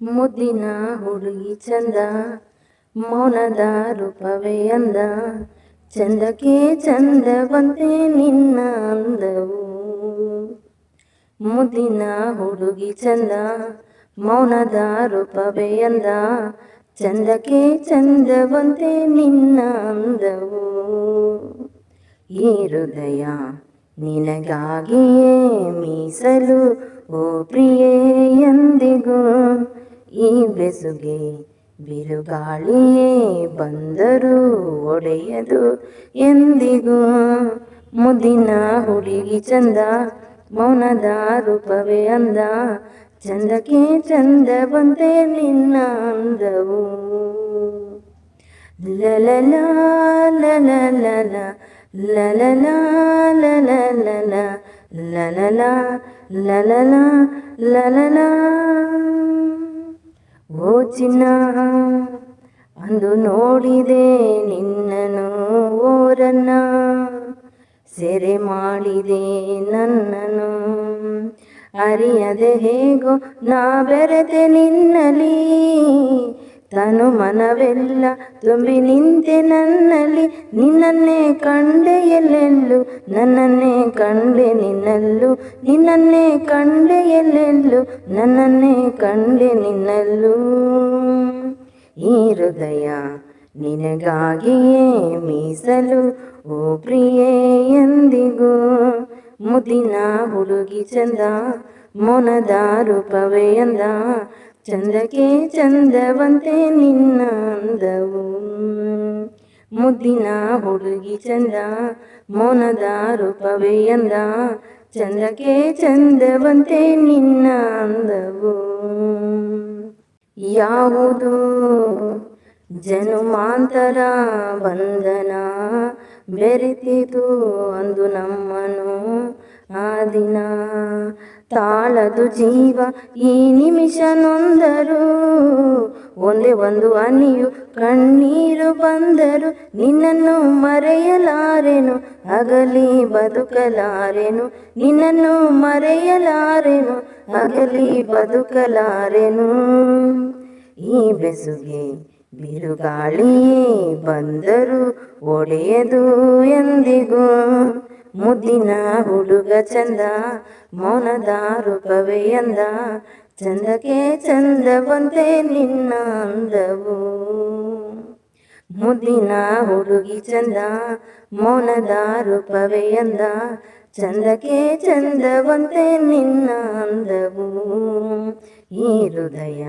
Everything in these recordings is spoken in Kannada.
ಮುದ್ದಿನ ಹುಡುಗಿ ಚಂದ, ಮೌನದ ರೂಪವೇ ಅಂದ, ಚಂದಕ್ಕೆ ಚಂದವಂತೆ ನಿನ್ನ ಅಂದವು. ಮುದ್ದಿನ ಹುಡುಗಿ ಚಂದ, ಮೌನದ ರೂಪವೇ ಅಂದ, ಚಂದಕ್ಕೆ ಚಂದವಂತೆ ನಿನ್ನ ಅಂದವು. ಈ ಹೃದಯ ನಿನಗಾಗಿಯೇ ಮೀಸಲು, ಓ ಪ್ರಿಯೆ ಎಂದಿಗೂ. ಈ ಬೆಸುಗೆ ಬಿರುಗಾಳಿಯೇ ಬಂದರೂ ಒಡೆಯದು ಎಂದಿಗೂ. ಮುದ್ದಿನ ಹುಡುಗಿ ಚಂದ, ಮೌನದ ರೂಪವೇ ಅಂದ, ಚಂದಕ್ಕೆ ಚಂದವಂತೆ ನಿನ್ನ ಅಂದವು. ಲಲಲ ಲಲಲ ಲಲಲ ಲಲಲ ಲಲಲ ಲಲಲ ಲಲಲ. ಓ ಚಿನ್ನ, ಅಂದು ನೋಡಿದೆ ನಿನ್ನನು ಓರನ್ನ, ಸೆರೆ ಮಾಡಿದೆ ನನ್ನನು. ಅರಿಯದೆ ಹೇಗೋ ನಾ ಬೆರೆತೆ ನಿನ್ನಲಿ, ತನು ಮನವೆಲ್ಲ ತುಂಬಿ ನಿಂತೆ ನನ್ನಲ್ಲಿ. ನಿನ್ನನ್ನೇ ಕಂಡೆ ಎಲ್ಲೆಲ್ಲೂ, ನನ್ನನ್ನೇ ಕಂಡೆ ನಿನ್ನಲ್ಲೂ. ನಿನ್ನನ್ನೇ ಕಂಡೆ ಎಲ್ಲೆಲ್ಲೂ, ನನ್ನನ್ನೇ ಕಂಡೆ ನಿನ್ನಲ್ಲೂ. ಈ ಹೃದಯ ನಿನಗಾಗಿಯೇ ಮೀಸಲು, ಓ ಪ್ರಿಯೆ ಎಂದಿಗೂ. ಮುದ್ದಿನ ಹುಡುಗಿ ಚಂದ, ಮೌನದ ರೂಪವೇ ಅಂದ, ಚಂದಕ್ಕೆ ಚಂದವಂತೆ ನಿನ್ನ ಅಂದವು. ಮುದ್ದಿನ ಹುಡುಗಿ ಚಂದ, ಮೌನದ ರೂಪವೇ ಅಂದ, ಚಂದಕ್ಕೆ ಚಂದವಂತೆ ನಿನ್ನ ಅಂದವು. ಯಾವುದು ಜನುಮಾಂತರ ಬಂಧನ ಬೆರೆತಿತು ಅಂದು ನಮ್ಮನು ಆ ದಿನ. ತಾಳದು ಜೀವ ಈ ನಿಮಿಷ ನೊಂದರು, ಒಂದೇ ಒಂದು ಹನಿಯು ಕಣ್ಣೀರು ಬಂದರು. ನಿನ್ನನ್ನು ಮರೆಯಲಾರೆನು, ಅಗಲಿ ಬದುಕಲಾರೆನು. ನಿನ್ನನ್ನು ಮರೆಯಲಾರೆನು, ಅಗಲಿ ಬದುಕಲಾರೆನು. ಈ ಬೆಸುಗೆ ಬಿರುಗಾಳಿಯೇ ಬಂದರು ಒಡೆಯದು ಎಂದಿಗೂ. ಮುದ್ದಿನ ಹುಡುಗ ಚಂದ, ಮೌನದ ರೂಪವೇ ಅಂದ, ಚಂದಕ್ಕೆ ಚಂದವಂತೆ ನಿನ್ನ ಅಂದವು. ಮುದ್ದಿನ ಹುಡುಗಿ ಚಂದ, ಮೌನದ ರೂಪವೇ ಅಂದ, ಚಂದಕ್ಕೆ ಚಂದವಂತೆ ನಿನ್ನ ಅಂದವು. ಈ ಹೃದಯ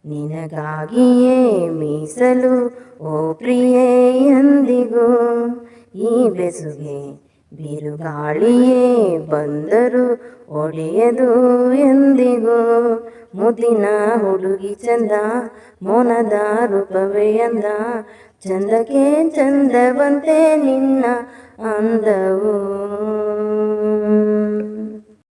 ನಿನಗಾಗಿಯೇ ಮೀಸಲು, ಓ ಪ್ರಿಯೆ ಎಂದಿಗೂ. ಈ ಬೆಸುಗೆ ಬಿರುಗಾಳಿಯೇ ಬಂದರು ಒಡೆಯದು ಎಂದಿಗೂ. ಮುದ್ದಿನ ಹುಡುಗಿ ಚಂದ, ಮೌನದ ರೂಪವೇ ಅಂದ, ಚಂದಕ್ಕೆ ಚಂದವಂತೆ ನಿನ್ನ ಅಂದವು.